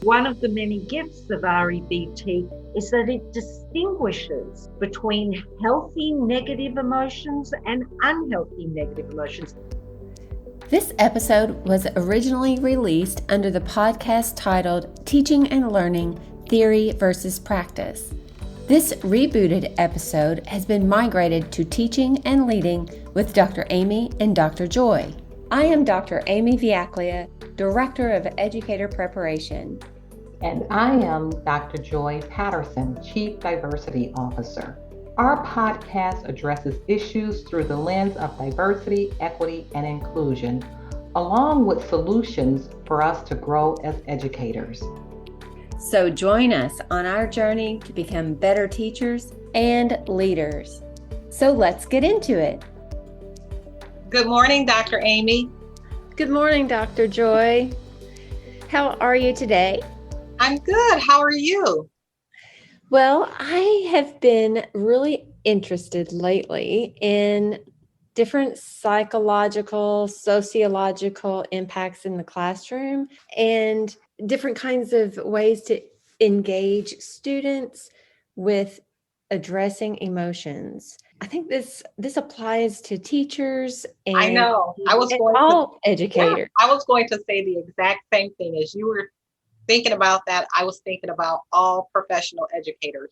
One of the many gifts of REBT is that it distinguishes between healthy negative emotions and unhealthy negative emotions. This episode was originally released under the podcast titled Teaching and Learning, Theory versus Practice. This rebooted episode has been migrated to Teaching and Leading with Dr. Amy and Dr. Joy. I am Dr. Amy Viaclia, Director of Educator Preparation. And I am Dr. Joy Patterson, Chief Diversity Officer. Our podcast addresses issues through the lens of diversity, equity, and inclusion, along with solutions for us to grow as educators. So join us on our journey to become better teachers and leaders. So let's get into it. Good morning, Dr. Amy. Good morning, Dr. Joy. How are you today? I'm good. How are you? Well, I have been really interested lately in different psychological, sociological impacts in the classroom and different kinds of ways to engage students with addressing emotions. I think this applies to teachers and I know. all educators. I was going to say the exact same thing as you were thinking about that. I was thinking about all professional educators.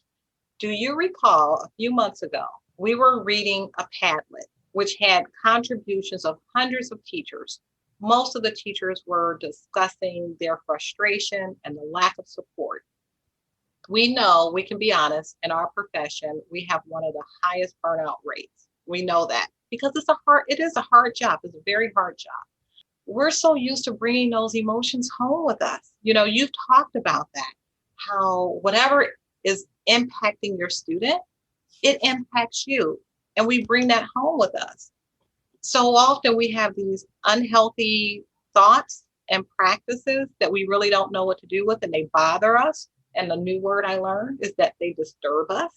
Do you recall a few months ago, we were reading a Padlet, which had contributions of hundreds of teachers. Most of the teachers were discussing their frustration and the lack of support. We know, we can be honest, in our profession, we have one of the highest burnout rates. We know that because it is a hard job. It's a very hard job. We're so used to bringing those emotions home with us. You know, you've talked about that, how whatever is impacting your student, it impacts you. And we bring that home with us. So often we have these unhealthy thoughts and practices that we really don't know what to do with, and they bother us. And the new word I learned is that they disturb us.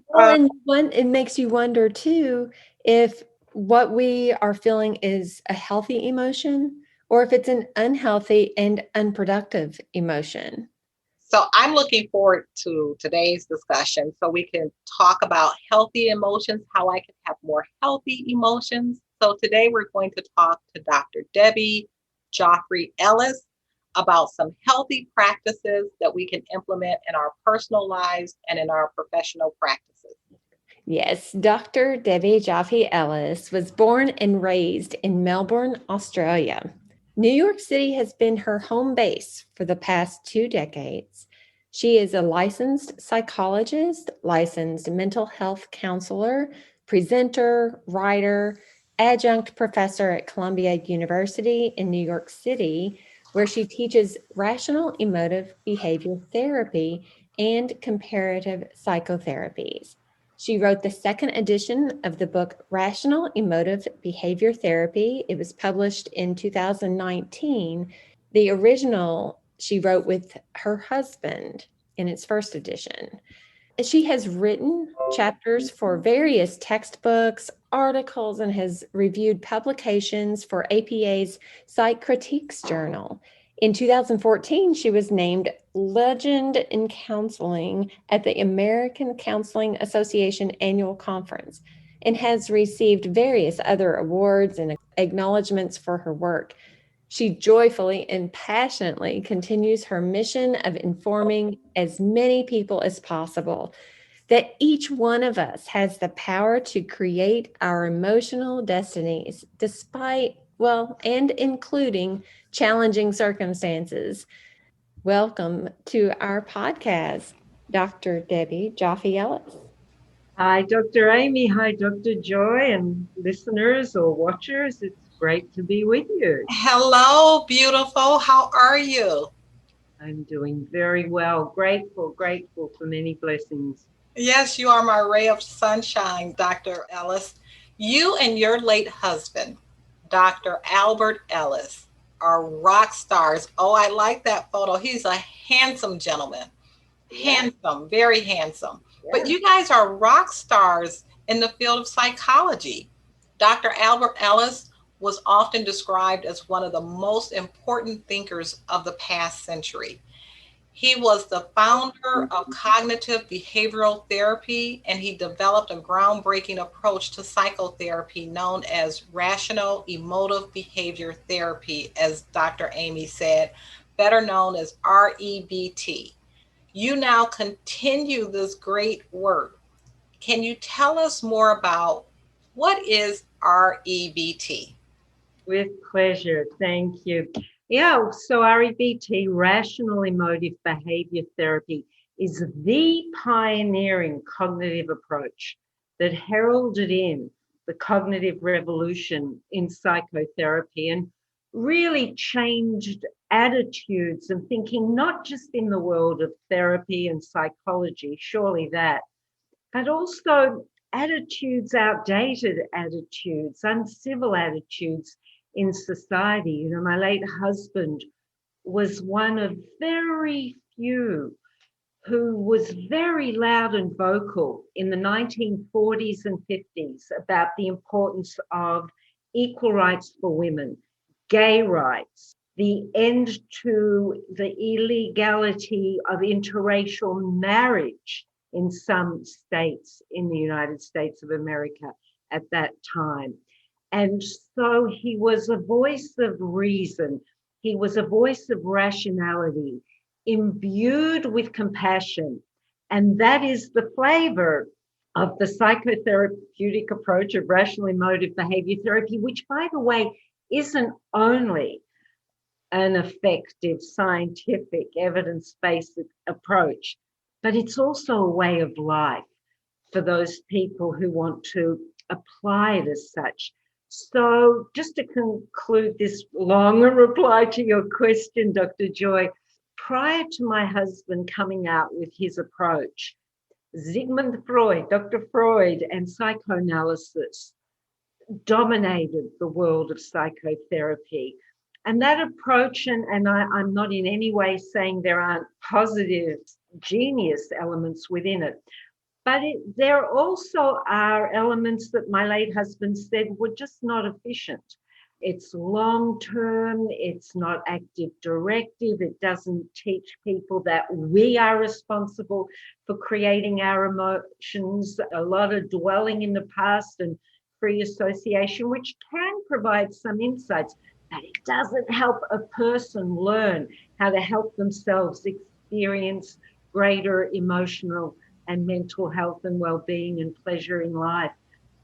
Well, and it makes you wonder too, if what we are feeling is a healthy emotion or if it's an unhealthy and unproductive emotion. So I'm looking forward to today's discussion so we can talk about healthy emotions, how I can have more healthy emotions. So today we're going to talk to Dr. Debbie Joffe Ellis about some healthy practices that we can implement in our personal lives and in our professional practices. Yes, Dr. Debbie Joffe Ellis was born and raised in Melbourne, Australia. New York City has been her home base for the past 2 decades. She is a licensed psychologist, licensed mental health counselor, presenter, writer, adjunct professor at Columbia University in New York City, where she teaches rational emotive behavior therapy and comparative psychotherapies. She wrote the second edition of the book Rational Emotive Behavior Therapy. It was published in 2019. The original she wrote with her husband in its first edition. She has written chapters for various textbooks, articles, and has reviewed publications for APA's Psych Critiques Journal. In 2014, she was named Legend in Counseling at the American Counseling Association Annual Conference and has received various other awards and acknowledgments for her work. She joyfully and passionately continues her mission of informing as many people as possible that each one of us has the power to create our emotional destinies despite, and including challenging circumstances. Welcome to our podcast, Dr. Debbie Joffe Ellis. Hi, Dr. Amy. Hi, Dr. Joy, and listeners or watchers. It's great to be with you. Hello, beautiful. How are you? I'm doing very well. Grateful for many blessings. Yes, you are my ray of sunshine, Dr. Ellis. You and your late husband, Dr. Albert Ellis, are rock stars. Oh, I like that photo. He's a handsome gentleman. Handsome, very handsome. Yeah. But you guys are rock stars in the field of psychology. Dr. Albert Ellis was often described as one of the most important thinkers of the past century. He was the founder of cognitive behavioral therapy, and he developed a groundbreaking approach to psychotherapy known as rational emotive behavior therapy, as Dr. Amy said, better known as REBT. You now continue this great work. Can you tell us more about what is REBT? With pleasure. Thank you. Yeah, so REBT, Rational Emotive Behavior Therapy, is the pioneering cognitive approach that heralded in the cognitive revolution in psychotherapy and really changed attitudes and thinking, not just in the world of therapy and psychology, surely that, but also attitudes, outdated attitudes, uncivil attitudes in society. You know, my late husband was one of very few who was very loud and vocal in the 1940s and 50s about the importance of equal rights for women, gay rights, the end to the illegality of interracial marriage in some states in the United States of America at that time. And so he was a voice of reason. He was a voice of rationality, imbued with compassion. And that is the flavor of the psychotherapeutic approach of rational emotive behavior therapy, which, by the way, isn't only an effective scientific evidence-based approach, but it's also a way of life for those people who want to apply it as such. So just to conclude this longer reply to your question, Dr. Joy, prior to my husband coming out with his approach, Sigmund Freud, Dr. Freud, and psychoanalysis dominated the world of psychotherapy. And that approach, and I'm not in any way saying there aren't positive genius elements within it, but there also are elements that my late husband said were just not efficient. It's long-term, it's not active directive, it doesn't teach people that we are responsible for creating our emotions, a lot of dwelling in the past and free association, which can provide some insights, but it doesn't help a person learn how to help themselves experience greater emotional and mental health and well-being and pleasure in life.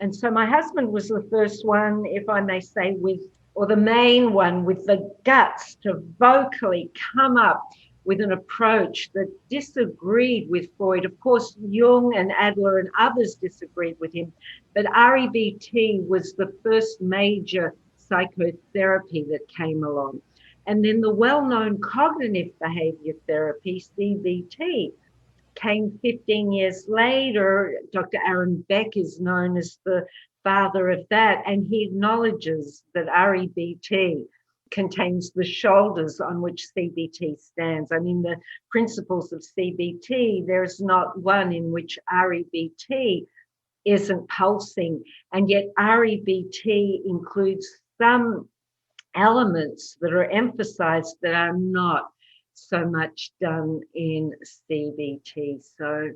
And so my husband was the first one, if I may say, or the main one with the guts to vocally come up with an approach that disagreed with Freud. Of course, Jung and Adler and others disagreed with him, but REBT was the first major psychotherapy that came along. And then the well-known cognitive behavior therapy, CBT, came 15 years later. Dr. Aaron Beck is known as the father of that, and he acknowledges that REBT contains the shoulders on which CBT stands. I mean, the principles of CBT, there's not one in which REBT isn't pulsing, and yet REBT includes some elements that are emphasized that are not so much done in CBT. So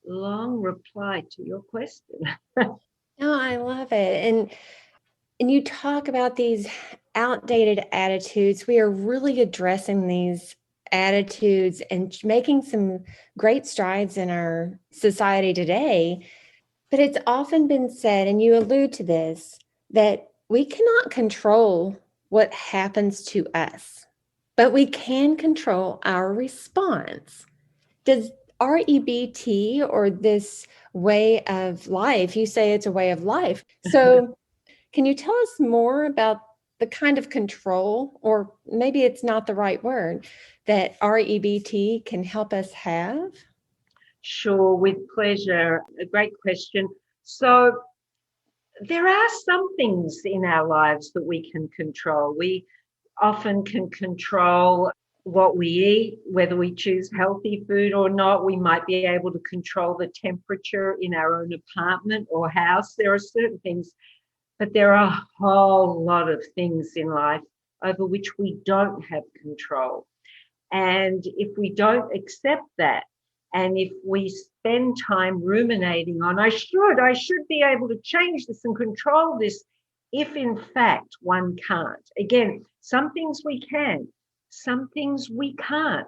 long reply to your question. No, I love it. And you talk about these outdated attitudes. We are really addressing these attitudes and making some great strides in our society today. But it's often been said, and you allude to this, that we cannot control what happens to us, but we can control our response. Does REBT, or this way of life, you say it's a way of life. So can you tell us more about the kind of control, or maybe it's not the right word, that REBT can help us have? Sure, with pleasure. A great question. So there are some things in our lives that we can control. We often can control what we eat, whether we choose healthy food or not. We might be able to control the temperature in our own apartment or house. There are certain things. But there are a whole lot of things in life over which we don't have control. And if we don't accept that, and if we spend time ruminating on, I should be able to change this and control this, if in fact one can't. Again, some things we can, some things we can't.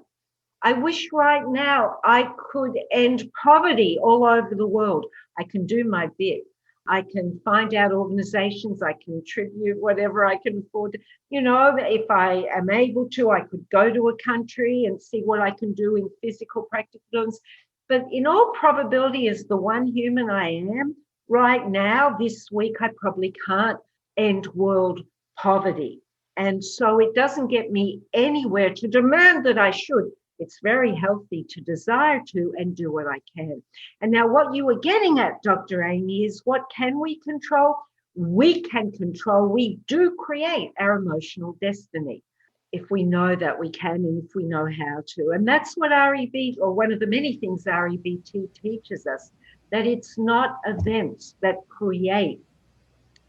I wish right now I could end poverty all over the world. I can do my bit. I can find out organizations, I contribute whatever I can afford. If I am able to, I could go to a country and see what I can do in physical practical terms. But in all probability, as the one human I am right now, this week, I probably can't end world poverty. And so it doesn't get me anywhere to demand that I should. It's very healthy to desire to and do what I can. And now what you were getting at, Dr. Amy, is what can we control? We can control. We do create our emotional destiny if we know that we can and if we know how to. And that's what REBT, or one of the many things REBT teaches us, that it's not events that create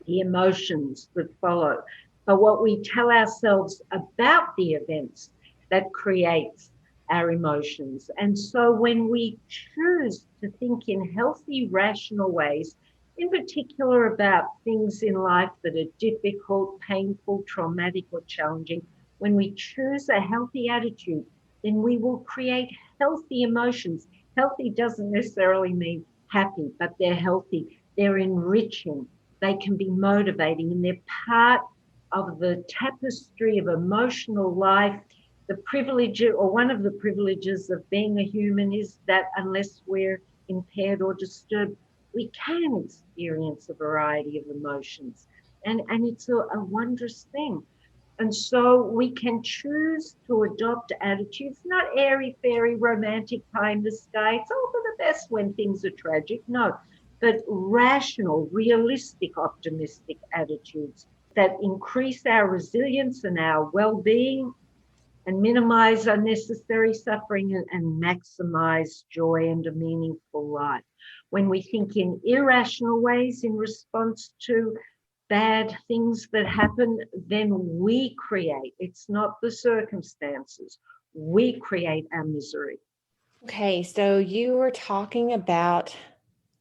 the emotions that follow, but what we tell ourselves about the events that creates our emotions. And so when we choose to think in healthy, rational ways, in particular about things in life that are difficult, painful, traumatic, or challenging, when we choose a healthy attitude, then we will create healthy emotions. Healthy doesn't necessarily mean happy, but they're healthy, they're enriching, they can be motivating, and they're part of the tapestry of emotional life. The privilege, or one of the privileges of being a human, is that unless we're impaired or disturbed, we can experience a variety of emotions. And it's a wondrous thing. And so we can choose to adopt attitudes, not airy fairy, romantic, pie in the sky. It's all for the best when things are tragic. No, but rational, realistic, optimistic attitudes that increase our resilience and our well-being and minimize unnecessary suffering and maximize joy and a meaningful life. When we think in irrational ways in response to bad things that happen, then we create, it's not the circumstances, we create our misery. Okay, so you were talking about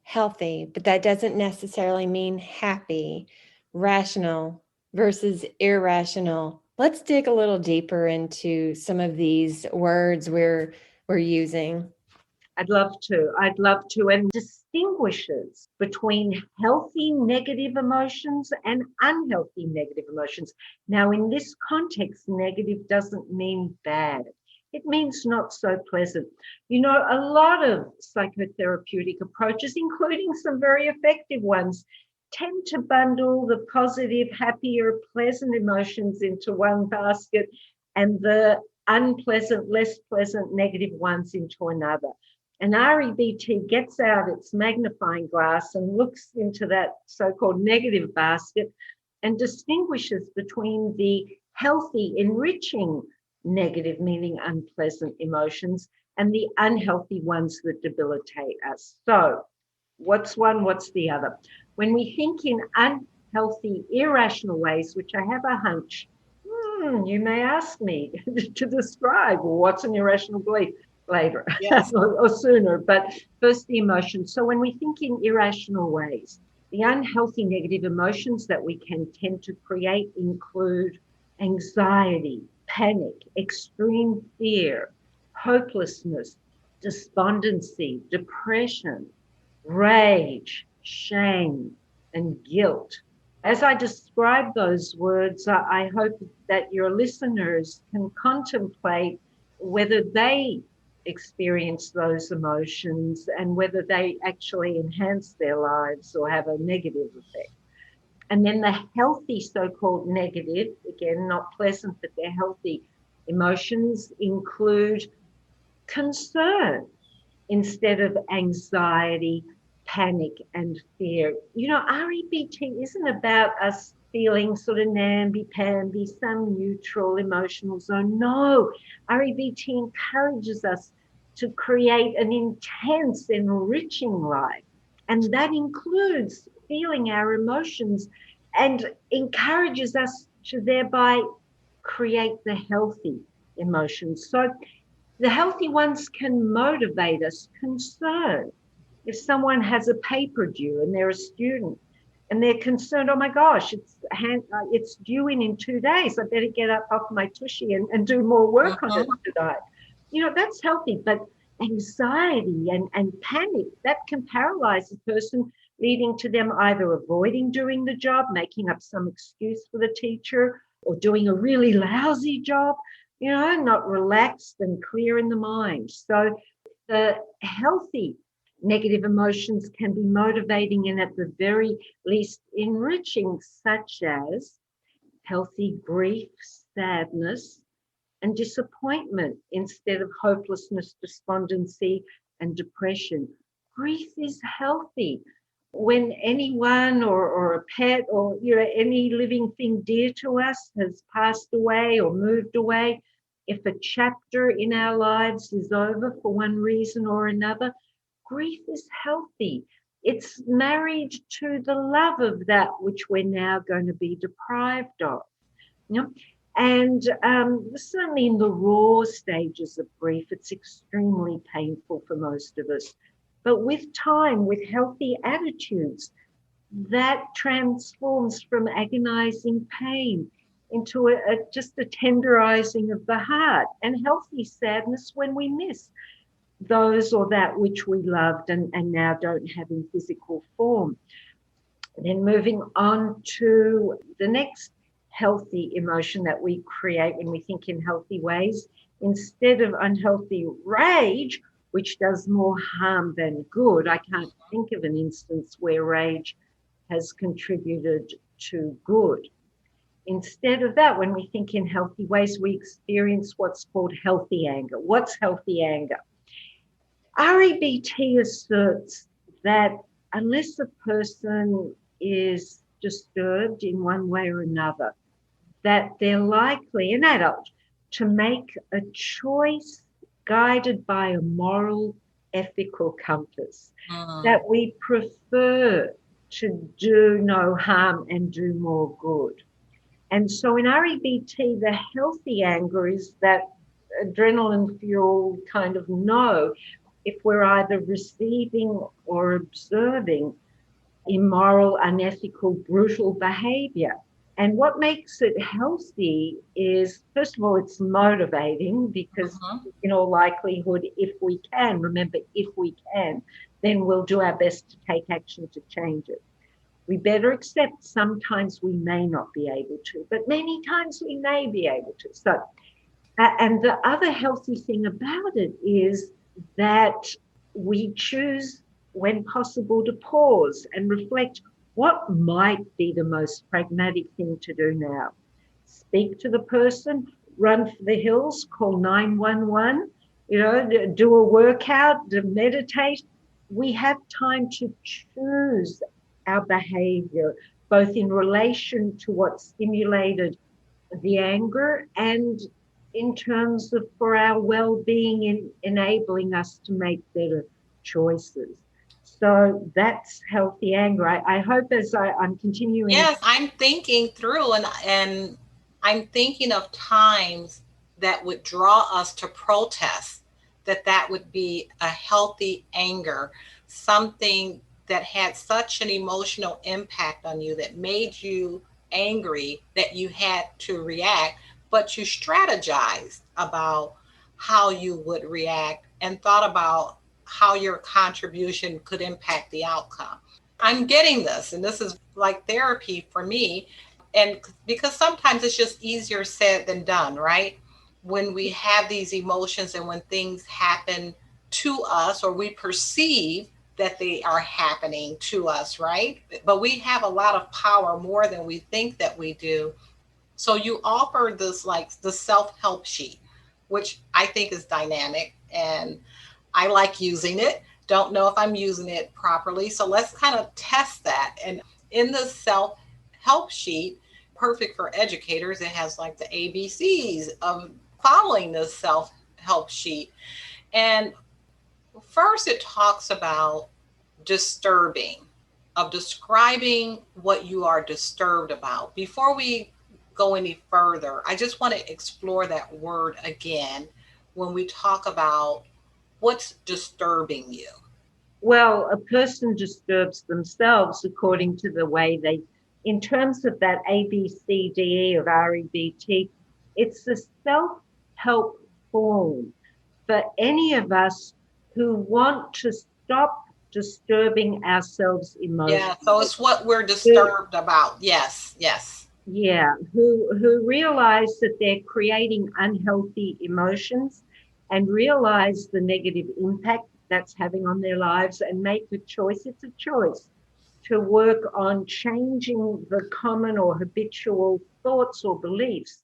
healthy, but that doesn't necessarily mean happy, rational versus irrational. Let's dig a little deeper into some of these words we're using. I'd love to, and distinguishes between healthy negative emotions and unhealthy negative emotions. Now, in this context, negative doesn't mean bad. It means not so pleasant. A lot of psychotherapeutic approaches, including some very effective ones, tend to bundle the positive, happier, pleasant emotions into one basket and the unpleasant, less pleasant, negative ones into another. And REBT gets out its magnifying glass and looks into that so-called negative basket and distinguishes between the healthy, enriching negative, meaning unpleasant emotions, and the unhealthy ones that debilitate us. So what's one, what's the other? When we think in unhealthy, irrational ways, which I have a hunch, you may ask me to describe what's an irrational belief later. Yes. or sooner, but first the emotions. So when we think in irrational ways, the unhealthy negative emotions that we can tend to create include anxiety, panic, extreme fear, hopelessness, despondency, depression, rage, shame, and guilt. As I describe those words, I hope that your listeners can contemplate whether they experience those emotions and whether they actually enhance their lives or have a negative effect. And then the healthy so-called negative, again, not pleasant, but they're healthy emotions, include concern instead of anxiety, panic, and fear. REBT isn't about us feeling sort of namby-pamby, some neutral emotional zone. No, REBT encourages us to create an intense, enriching life. And that includes feeling our emotions and encourages us to thereby create the healthy emotions. So the healthy ones can motivate us. Concern. If someone has a paper due and they're a student and they're concerned, oh my gosh, it's due in 2 days. I better get up off my tushy and do more work on it tonight. That's healthy. But anxiety and panic, that can paralyze a person, leading to them either avoiding doing the job, making up some excuse for the teacher, or doing a really lousy job, not relaxed and clear in the mind. So the healthy negative emotions can be motivating and at the very least enriching, such as healthy grief, sadness, and disappointment instead of hopelessness, despondency, and depression. Grief is healthy. When anyone or a pet or any living thing dear to us has passed away or moved away, if a chapter in our lives is over for one reason or another, grief is healthy. It's married to the love of that which we're now going to be deprived of. And certainly in the raw stages of grief, it's extremely painful for most of us. But with time, with healthy attitudes, that transforms from agonizing pain into just a tenderizing of the heart, and healthy sadness when we miss those or that which we loved and now don't have in physical form. Then moving on to the next healthy emotion that we create when we think in healthy ways, instead of unhealthy rage, which does more harm than good. I can't think of an instance where rage has contributed to good. Instead of that, when we think in healthy ways, we experience what's called healthy anger. What's healthy anger? REBT asserts that unless a person is disturbed in one way or another, that they're likely, an adult, to make a choice guided by a moral, ethical compass, that we prefer to do no harm and do more good. And so in REBT, the healthy anger is that adrenaline fuel kind of no, if we're either receiving or observing immoral, unethical, brutal behavior. And what makes it healthy is, first of all, it's motivating because in all likelihood, if we can, remember, if we can, then we'll do our best to take action to change it. We better accept sometimes we may not be able to, but many times we may be able to. So, and the other healthy thing about it is that we choose, when possible, to pause and reflect what might be the most pragmatic thing to do now. Speak to the person, run for the hills, call 911, do a workout, meditate. We have time to choose our behavior, both in relation to what stimulated the anger and in terms of for our well-being in enabling us to make better choices. So that's healthy anger. I hope as I'm continuing. Yes, I'm thinking through and I'm thinking of times that would draw us to protest, that would be a healthy anger, something that had such an emotional impact on you that made you angry that you had to react, but you strategized about how you would react and thought about how your contribution could impact the outcome. I'm getting this, and this is like therapy for me. And because sometimes it's just easier said than done, right? When we have these emotions and when things happen to us or we perceive that they are happening to us, right? But we have a lot of power, more than we think that we do. So you offer this, like the self-help sheet, which I think is dynamic and I like using it. Don't know if I'm using it properly. So let's kind of test that. And in the self-help sheet, perfect for educators, it has like the ABCs of following this self-help sheet. And first it talks about disturbing. of describing what you are disturbed about. Before we go any further, I just want to explore that word again when we talk about what's disturbing you. Well, a person disturbs themselves according to the way they, in terms of that ABCDE of REBT, it's the self-help form for any of us who want to stop disturbing ourselves Yeah, so emotionally. it's what we're disturbed about. Yes, yes. Yeah, who realize that they're creating unhealthy emotions and realize the negative impact that's having on their lives and make a choice. It's a choice to work on changing the common or habitual thoughts or beliefs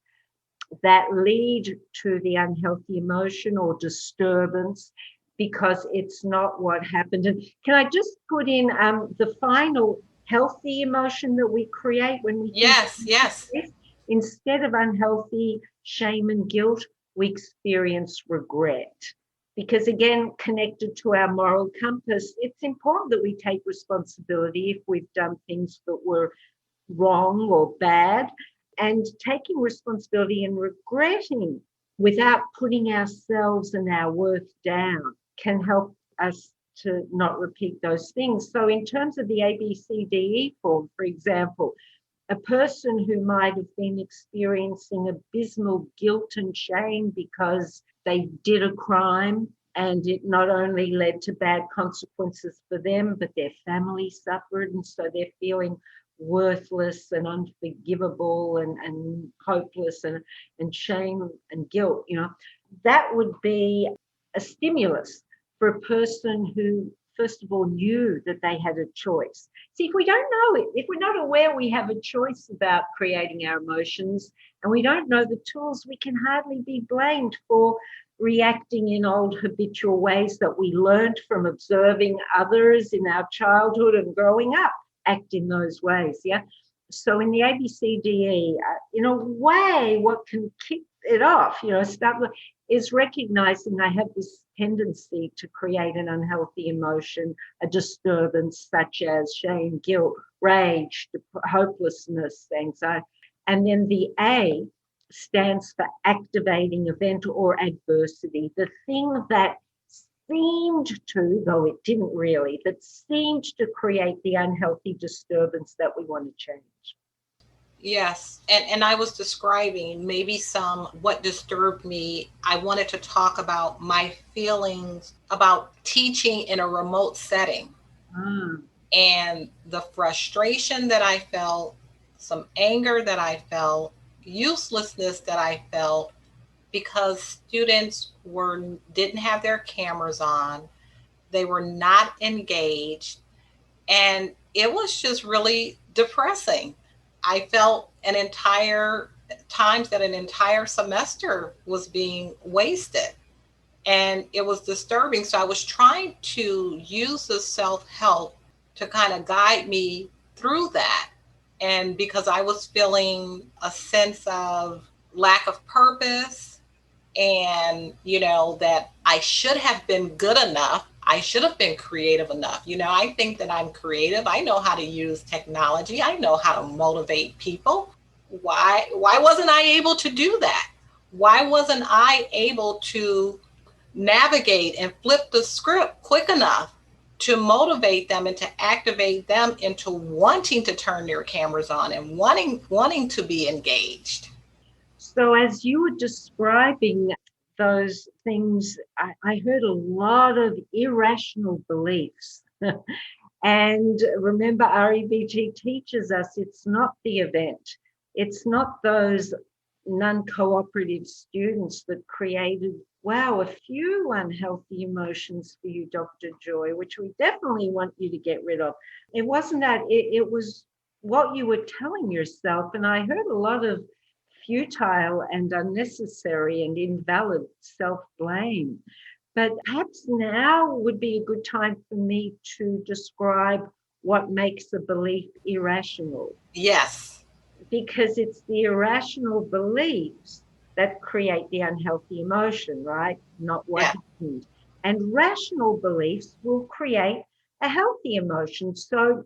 that lead to the unhealthy emotion or disturbance because it's not what happened. And can I just put in the final healthy emotion that we create when we think Yes, yes. this? Instead of unhealthy shame and guilt, we experience regret. Because again, connected to our moral compass, it's important that we take responsibility if we've done things that were wrong or bad, and taking responsibility and regretting without putting ourselves and our worth down can help us to not repeat those things. So, in terms of the ABCDE form, for example, a person who might have been experiencing abysmal guilt and shame because they did a crime and it not only led to bad consequences for them, but their family suffered. And so they're feeling worthless and unforgivable and hopeless and shame and guilt, that would be a stimulus for a person who, first of all, knew that they had a choice. See, if we don't know it, if we're not aware we have a choice about creating our emotions and we don't know the tools, we can hardly be blamed for reacting in old habitual ways that we learned from observing others in our childhood and growing up act in those ways. Yeah. So in the ABCDE, in a way, what can kick it off, is recognizing I have this tendency to create an unhealthy emotion, a disturbance such as shame, guilt, rage, hopelessness, anxiety. And then the A stands for activating event or adversity, the thing that seemed to, though it didn't really, that seemed to create the unhealthy disturbance that we want to change. Yes. And I was describing maybe some what disturbed me. I wanted to talk about my feelings about teaching in a remote setting and the frustration that I felt, some anger that I felt, uselessness that I felt because students didn't have their cameras on. They were not engaged, and it was just really depressing. I felt times that an entire semester was being wasted, and it was disturbing. So I was trying to use the self-help to kind of guide me through that. And because I was feeling a sense of lack of purpose, and that I should have been good enough, I should have been creative enough. I think that I'm creative, I know how to use technology, I know how to motivate people. Why wasn't I able to do that? Why wasn't I able to navigate and flip the script quick enough to motivate them and to activate them into wanting to turn their cameras on and wanting to be engaged? So as you were describing those things, I heard a lot of irrational beliefs. And remember, REBT teaches us it's not the event. It's not those non-cooperative students that created, wow, a few unhealthy emotions for you, Dr. Joy, which we definitely want you to get rid of. It wasn't that, it was what you were telling yourself. And I heard a lot of futile and unnecessary and invalid self-blame. But perhaps now would be a good time for me to describe what makes a belief irrational, Yes. because it's the irrational beliefs that create the unhealthy emotion, right? Not what Yeah. happened. And rational beliefs will create a healthy emotion. So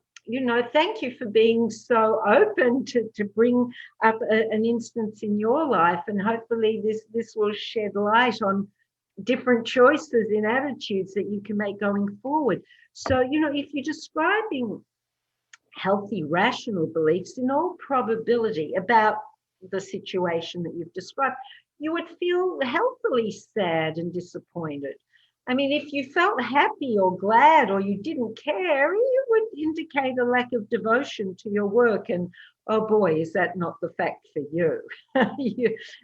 thank you for being so open to bring up an instance in your life, and hopefully this will shed light on different choices in attitudes that you can make going forward. So, if you're describing healthy, rational beliefs, in all probability about the situation that you've described, you would feel healthily sad and disappointed. I mean, if you felt happy or glad or you didn't care, it would indicate a lack of devotion to your work. And oh boy, is that not the fact for you?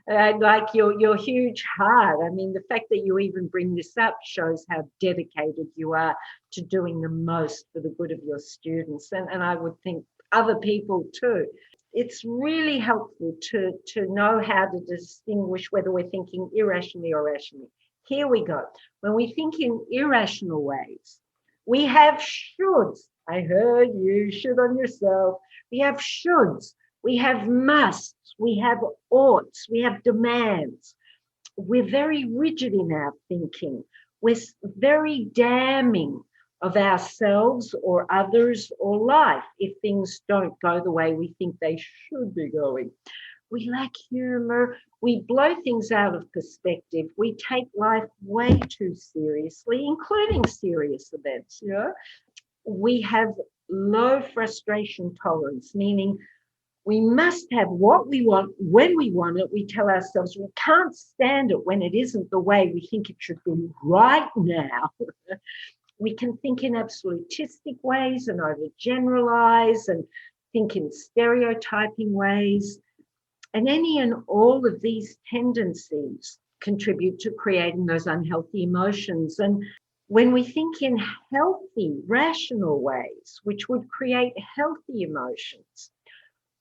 Like your huge heart. I mean, the fact that you even bring this up shows how dedicated you are to doing the most for the good of your students. And I would think other people too. It's really helpful to know how to distinguish whether we're thinking irrationally or rationally. Here we go. When we think in irrational ways, we have shoulds. I heard you should on yourself. We have shoulds. We have musts. We have oughts. We have demands. We're very rigid in our thinking. We're very damning of ourselves or others or life if things don't go the way we think they should be going. We lack humor. We blow things out of perspective. We take life way too seriously, including serious events. We have low frustration tolerance, meaning we must have what we want when we want it. We tell ourselves we can't stand it when it isn't the way we think it should be right now. We can think in absolutistic ways and overgeneralize and think in stereotyping ways. And any and all of these tendencies contribute to creating those unhealthy emotions. And when we think in healthy, rational ways, which would create healthy emotions,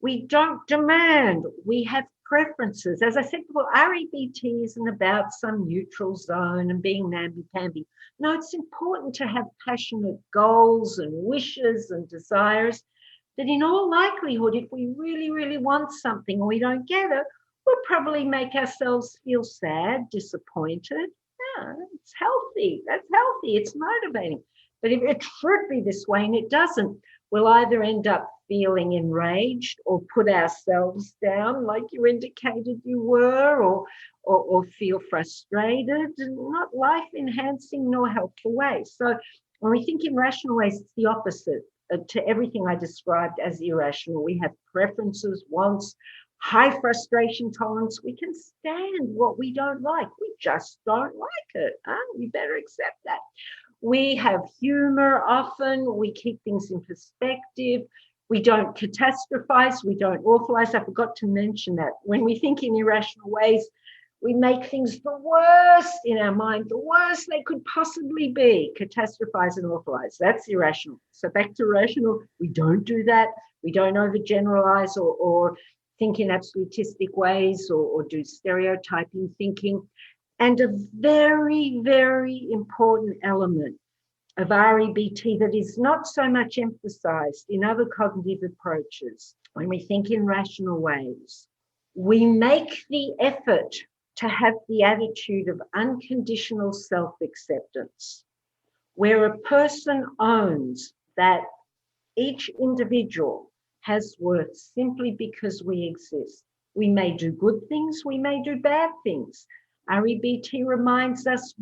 we don't demand, we have preferences. As I said before, REBT isn't about some neutral zone and being namby-pamby. No, it's important to have passionate goals and wishes and desires that in all likelihood, if we really, really want something or we don't get it, we'll probably make ourselves feel sad, disappointed. Yeah, it's healthy. That's healthy. It's motivating. But if it should be this way and it doesn't, we'll either end up feeling enraged or put ourselves down like you indicated you were, or feel frustrated, not life-enhancing nor helpful ways. So when we think in rational ways, it's the opposite to everything I described as irrational. We have preferences, wants, high frustration tolerance. We can stand what we don't like. We just don't like it. You better accept that. We have humor often. We keep things in perspective. We don't catastrophize. We don't authorize. I forgot to mention that. When we think in irrational ways, we make things the worst in our mind, the worst they could possibly be, catastrophize and authorize. That's irrational. So back to rational, we don't do that. We don't overgeneralize or think in absolutistic ways or do stereotyping thinking. And a very, very important element of REBT that is not so much emphasized in other cognitive approaches, when we think in rational ways, we make the effort to have the attitude of unconditional self-acceptance, where a person owns that each individual has worth simply because we exist. We may do good things, we may do bad things. REBT reminds us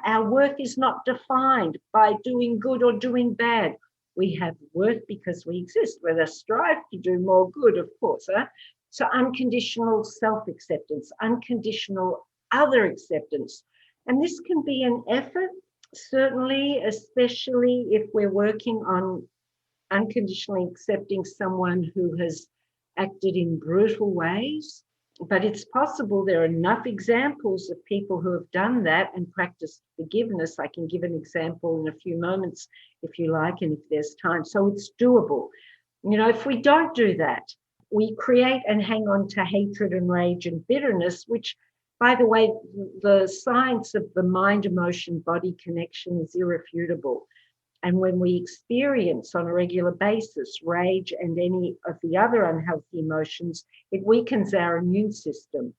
our worth is not defined by doing good or doing bad. We have worth because we exist, with a strive to do more good, of course. So unconditional self-acceptance, unconditional other acceptance. And this can be an effort, certainly, especially if we're working on unconditionally accepting someone who has acted in brutal ways. But it's possible there are enough examples of people who have done that and practiced forgiveness. I can give an example in a few moments if you like, and if there's time. So it's doable. If we don't do that, we create and hang on to hatred and rage and bitterness, which, by the way, the science of the mind-emotion-body connection is irrefutable. And when we experience on a regular basis rage and any of the other unhealthy emotions, it weakens our immune system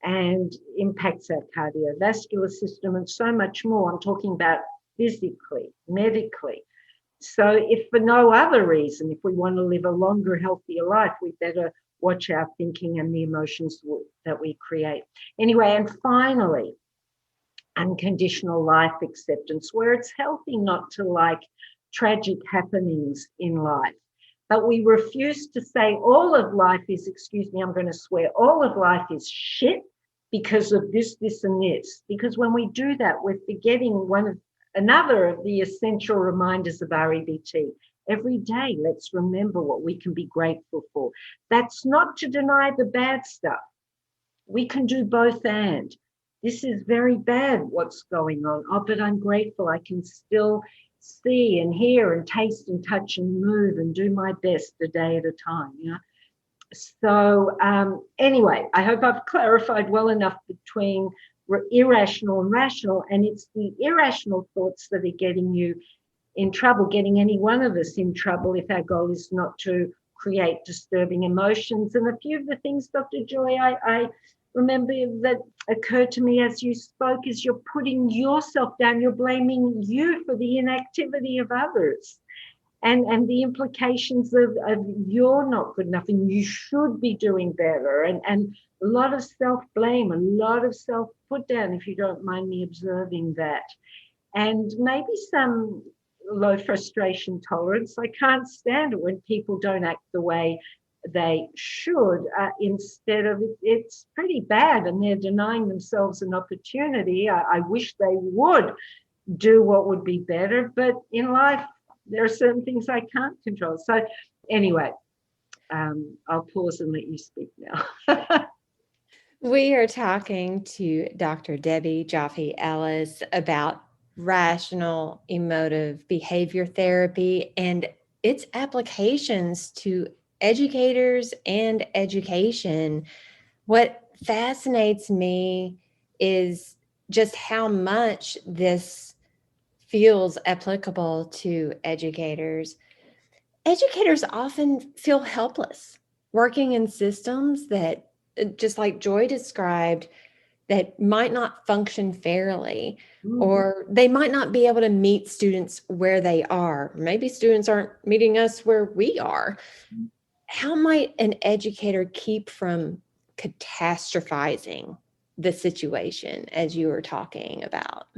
and impacts our cardiovascular system and so much more. I'm talking about physically, medically. So if for no other reason, if we want to live a longer, healthier life, we better watch our thinking and the emotions that we create. Anyway, and finally, unconditional life acceptance, where it's healthy not to like tragic happenings in life, but we refuse to say all of life is, excuse me, I'm going to swear, all of life is shit because of this, this, and this. Because when we do that, we're forgetting another of the essential reminders of REBT. Every day, let's remember what we can be grateful for. That's not to deny the bad stuff. We can do both and. This is very bad what's going on. Oh, but I'm grateful I can still see and hear and taste and touch and move and do my best a day at a time. So anyway, I hope I've clarified well enough between irrational and rational, and it's the irrational thoughts that are getting you in trouble, getting any one of us in trouble if our goal is not to create disturbing emotions. And a few of the things, Dr. Joy, I remember that occurred to me as you spoke is you're putting yourself down, you're blaming you for the inactivity of others. And the implications of you're not good enough and you should be doing better, and a lot of self-blame, a lot of self-put down, if you don't mind me observing that. And maybe some low frustration tolerance. I can't stand it when people don't act the way they should. Instead of, it's pretty bad and they're denying themselves an opportunity. I wish they would do what would be better, but in life, there are certain things I can't control. So anyway, I'll pause and let you speak now. We are talking to Dr. Debbie Joffe Ellis about rational emotive behavior therapy and its applications to educators and education. What fascinates me is just how much this feels applicable to educators. Educators often feel helpless working in systems that, just like Joy described, that might not function fairly, or they might not be able to meet students where they are. Maybe students aren't meeting us where we are. How might an educator keep from catastrophizing the situation as you were talking about?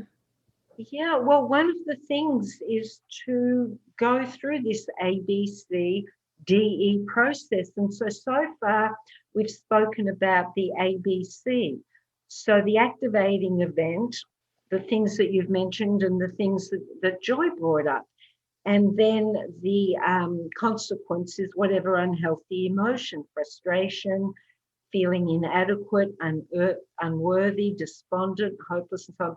Yeah, well, one of the things is to go through this ABCDE process. And so far, we've spoken about the ABC. So the activating event, the things that you've mentioned and the things that Joy brought up. And then the consequences, whatever unhealthy emotion, frustration, feeling inadequate, unworthy, despondent, hopeless, and so on.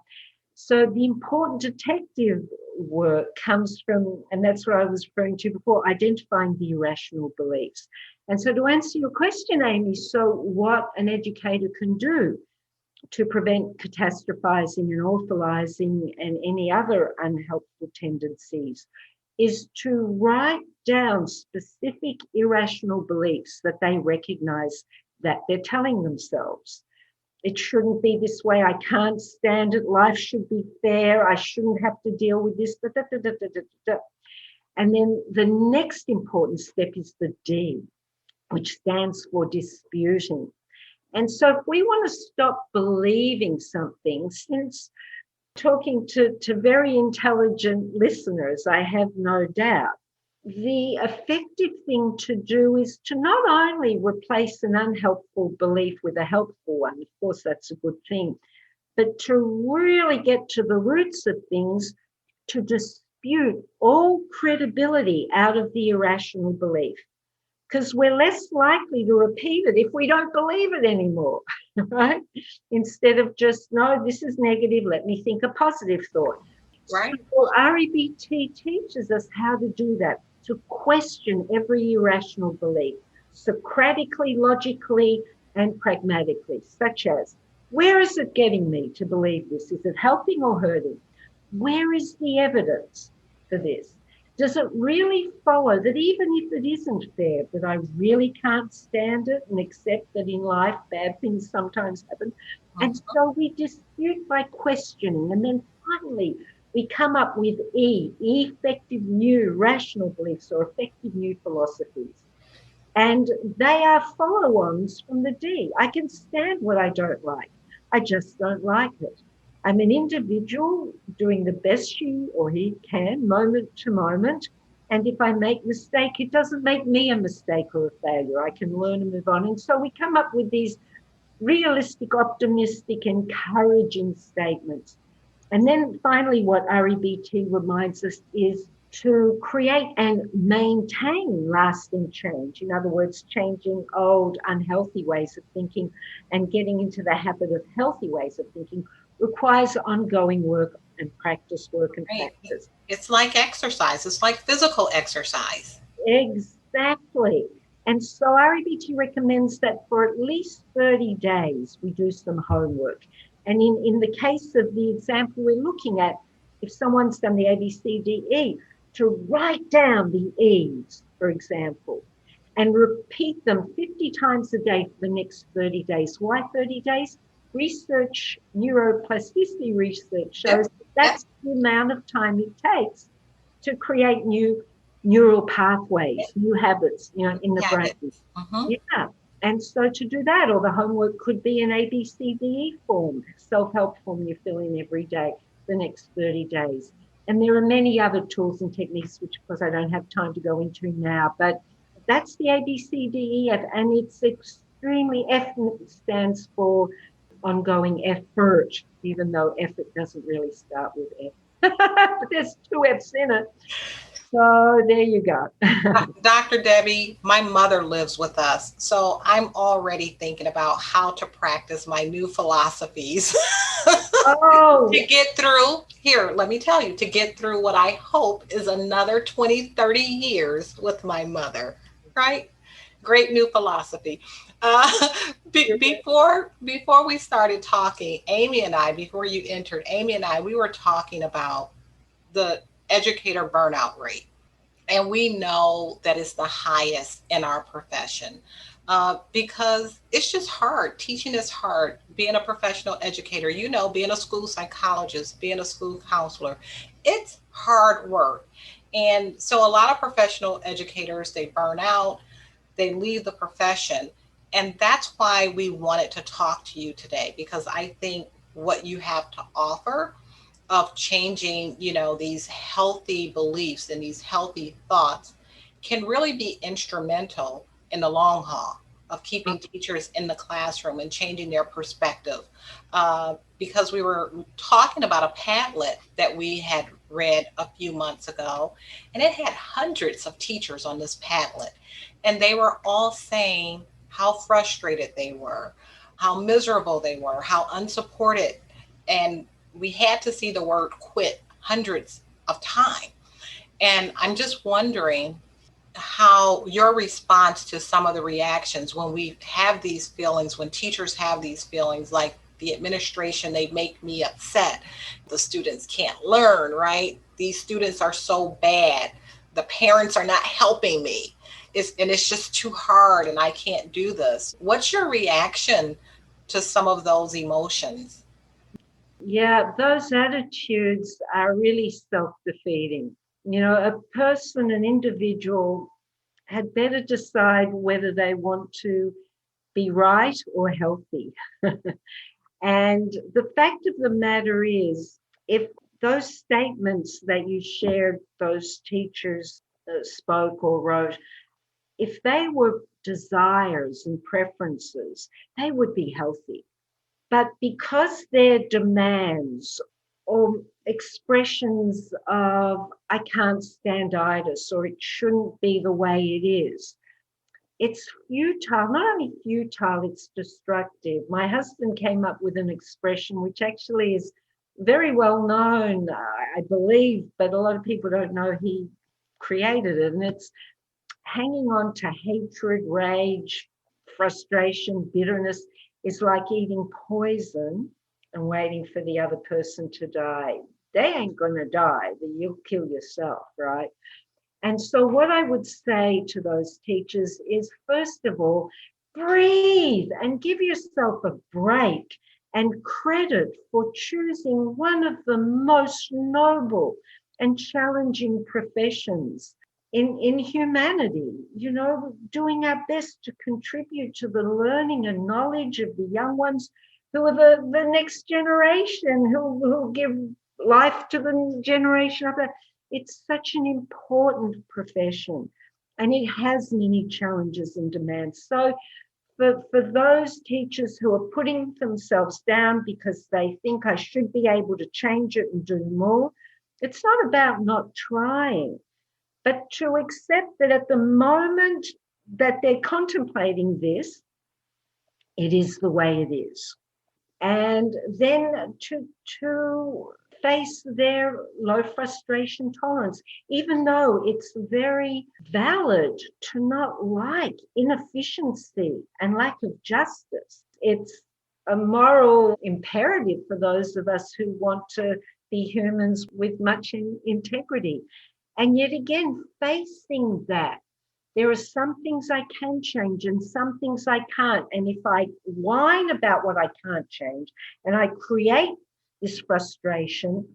So the important detective work comes from, and that's what I was referring to before, identifying the irrational beliefs. And so to answer your question, Amy, so what an educator can do to prevent catastrophizing and awfulizing and any other unhelpful tendencies is to write down specific irrational beliefs that they recognize that they're telling themselves. It shouldn't be this way. I can't stand it. Life should be fair. I shouldn't have to deal with this. And then the next important step is the D, which stands for disputing. And so if we want to stop believing something, since talking to very intelligent listeners, I have no doubt, the effective thing to do is to not only replace an unhelpful belief with a helpful one, of course that's a good thing, but to really get to the roots of things, to dispute all credibility out of the irrational belief, because we're less likely to repeat it if we don't believe it anymore, right? Instead of just, no, this is negative, let me think a positive thought. Right. So REBT teaches us how to do that, to question every irrational belief, Socratically, logically, and pragmatically, such as, where is it getting me to believe this? Is it helping or hurting? Where is the evidence for this? Does it really follow that even if it isn't fair, that I really can't stand it and accept that in life bad things sometimes happen? And so we dispute by questioning. And then finally, we come up with effective new rational beliefs or effective new philosophies. And they are follow-ons from the D. I can stand what I don't like. I just don't like it. I'm an individual doing the best she or he can, moment to moment. And if I make a mistake, it doesn't make me a mistake or a failure. I can learn and move on. And so we come up with these realistic, optimistic, encouraging statements. And then finally, what REBT reminds us is to create and maintain lasting change. In other words, changing old unhealthy ways of thinking and getting into the habit of healthy ways of thinking requires ongoing work and practice, work and Right. practice. It's like exercise. It's like physical exercise. Exactly. And so REBT recommends that for at least 30 days, we do some homework. And in the case of the example we're looking at, if someone's done the A, B, C, D, E, to write down the E's, for example, and repeat them 50 times a day for the next 30 days. Why 30 days? Research, neuroplasticity research shows Yep. that's the amount of time it takes to create new neural pathways, new habits, in the brain. Mm-hmm. Yeah. And so to do that, or the homework could be an ABCDE form, self-help form you fill in every day, the next 30 days. And there are many other tools and techniques, which of course I don't have time to go into now, but that's the ABCDEF, and it's extremely, F stands for ongoing effort, even though effort doesn't really start with F. But there's two F's in it. So there you go. Dr. Debbie, my mother lives with us, so I'm already thinking about how to practice my new philosophies Oh, to get through. Here, let me tell you, to get through what I hope is another 20, 30 years with my mother, right? Great new philosophy. Uh, before we started talking, Amy and I, before you entered, Amy and I, we were talking about the educator burnout rate. And we know that it's the highest in our profession because it's just hard. Teaching is hard. Being a professional educator, being a school psychologist, being a school counselor, it's hard work. And so a lot of professional educators, they burn out, they leave the profession. And that's why we wanted to talk to you today, because I think what you have to offer of changing, these healthy beliefs and these healthy thoughts can really be instrumental in the long haul of keeping teachers in the classroom and changing their perspective. Because we were talking about a Padlet that we had read a few months ago, and it had hundreds of teachers on this Padlet, and they were all saying how frustrated they were, how miserable they were, how unsupported, and we had to see the word quit hundreds of times. And I'm just wondering how your response to some of the reactions when we have these feelings, when teachers have these feelings, like the administration, they make me upset. The students can't learn, right? These students are so bad. The parents are not helping me. It's just too hard and I can't do this. What's your reaction to some of those emotions? yeah, those attitudes are really self-defeating. A person, an individual, had better decide whether they want to be right or healthy. And the fact of the matter is, if those statements that you shared, those teachers spoke or wrote, if they were desires and preferences, they would be healthy. But because they're demands or expressions of, I can't standarditis, or it shouldn't be the way it is, it's futile. Not only futile, it's destructive. My husband came up with an expression which actually is very well known, I believe, but a lot of people don't know he created it. And it's hanging on to hatred, rage, frustration, bitterness is like eating poison and waiting for the other person to die. They ain't going to die, but you'll kill yourself, right? And so, what I would say to those teachers is, first of all, breathe and give yourself a break. and credit for choosing one of the most noble and challenging professions in humanity, doing our best to contribute to the learning and knowledge of the young ones who are the next generation, who give life to the generation after. It's such an important profession, and it has many challenges and demands. So for those teachers who are putting themselves down because they think I should be able to change it and do more, it's not about not trying, but to accept that at the moment that they're contemplating this, it is the way it is. And then to face their low frustration tolerance, even though it's very valid to not like inefficiency and lack of justice. It's a moral imperative for those of us who want to be humans with much integrity. And yet again, facing that, there are some things I can change and some things I can't. And if I whine about what I can't change and I create this frustration,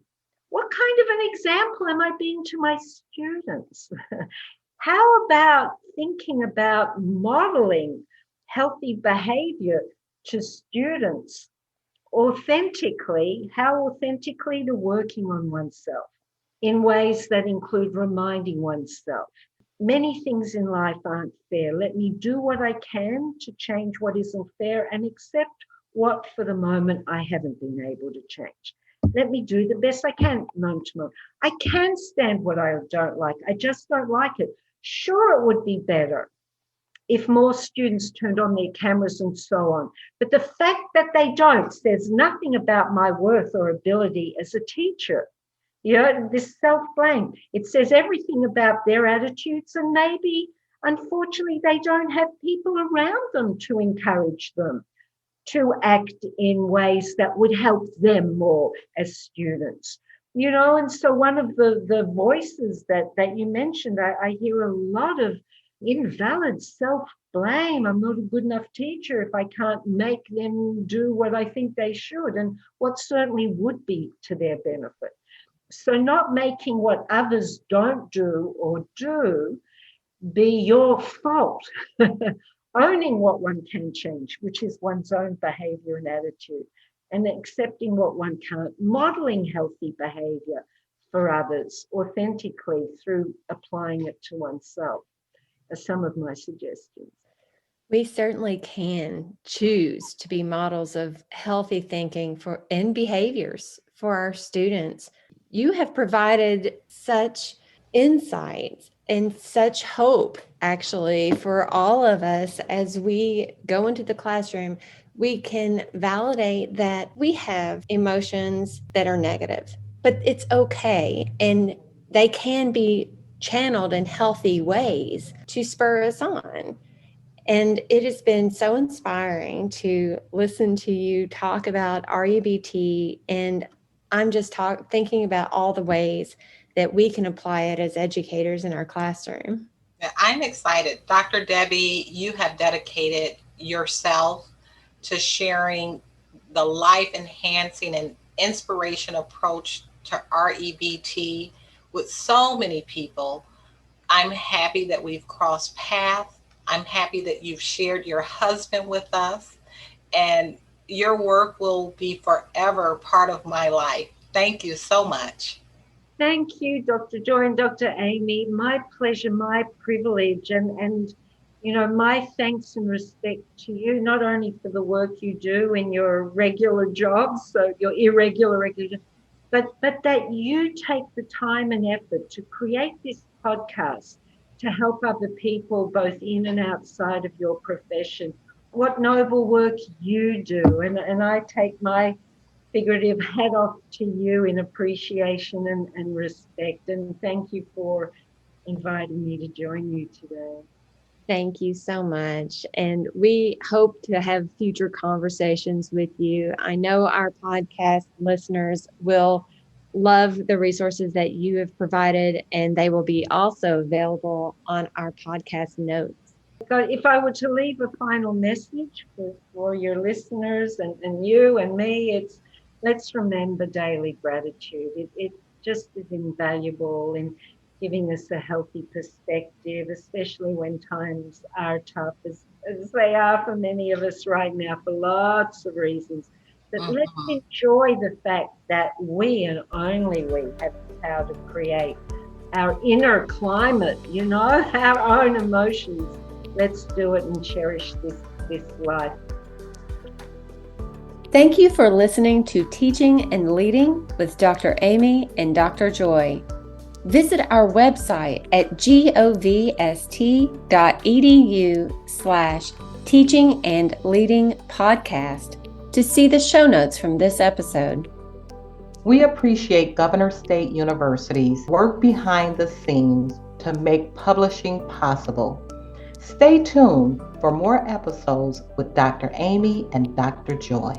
what kind of an example am I being to my students? How about thinking about modeling healthy behavior to students authentically, how authentically to working on oneself in ways that include reminding oneself. Many things in life aren't fair. Let me do what I can to change what isn't fair and accept what for the moment I haven't been able to change. Let me do the best I can moment to moment. I can stand what I don't like. I just don't like it. Sure, it would be better if more students turned on their cameras and so on. But the fact that they don't says nothing about my worth or ability as a teacher. This self-blame, it says everything about their attitudes, and maybe, unfortunately, they don't have people around them to encourage them to act in ways that would help them more as students. And so one of the voices that you mentioned, I hear a lot of invalid self-blame. I'm not a good enough teacher if I can't make them do what I think they should, and what certainly would be to their benefit. So not making what others don't do or do be your fault. Owning what one can change, which is one's own behavior and attitude, and accepting what one can't, modeling healthy behavior for others authentically through applying it to oneself are some of my suggestions. We certainly can choose to be models of healthy thinking and behaviors for our students. You have provided such insights and such hope, actually, for all of us as we go into the classroom. We can validate that we have emotions that are negative, but it's okay. And they can be channeled in healthy ways to spur us on. And it has been so inspiring to listen to you talk about REBT, and I'm just thinking about all the ways that we can apply it as educators in our classroom. I'm excited. Dr. Debbie, you have dedicated yourself to sharing the life enhancing and inspiration approach to REBT with so many people. I'm happy that we've crossed paths. I'm happy that you've shared your husband with us, and your work will be forever part of my life. Thank you so much. Thank you, Dr. Joy and Dr. Amy. My pleasure, my privilege, and my thanks and respect to you, not only for the work you do in your regular jobs, so your irregular, but that you take the time and effort to create this podcast to help other people both in and outside of your profession. What noble work you do. And I take my figurative hat off to you in appreciation and respect. And thank you for inviting me to join you today. Thank you so much. And we hope to have future conversations with you. I know our podcast listeners will love the resources that you have provided, and they will be also available on our podcast notes. If I were to leave a final message for your listeners and you and me, it's let's remember daily gratitude. It just is invaluable in giving us a healthy perspective, especially when times are tough, as they are for many of us right now, for lots of reasons. But let's Mhm. enjoy the fact that we and only we have the power to create our inner climate, our own emotions. Let's do it and cherish this life. Thank you for listening to Teaching and Leading with Dr. Amy and Dr. Joy. Visit our website at govst.edu/teaching and leading podcast to see the show notes from this episode. We appreciate Governor State University's work behind the scenes to make publishing possible. Stay tuned for more episodes with Dr. Amy and Dr. Joy.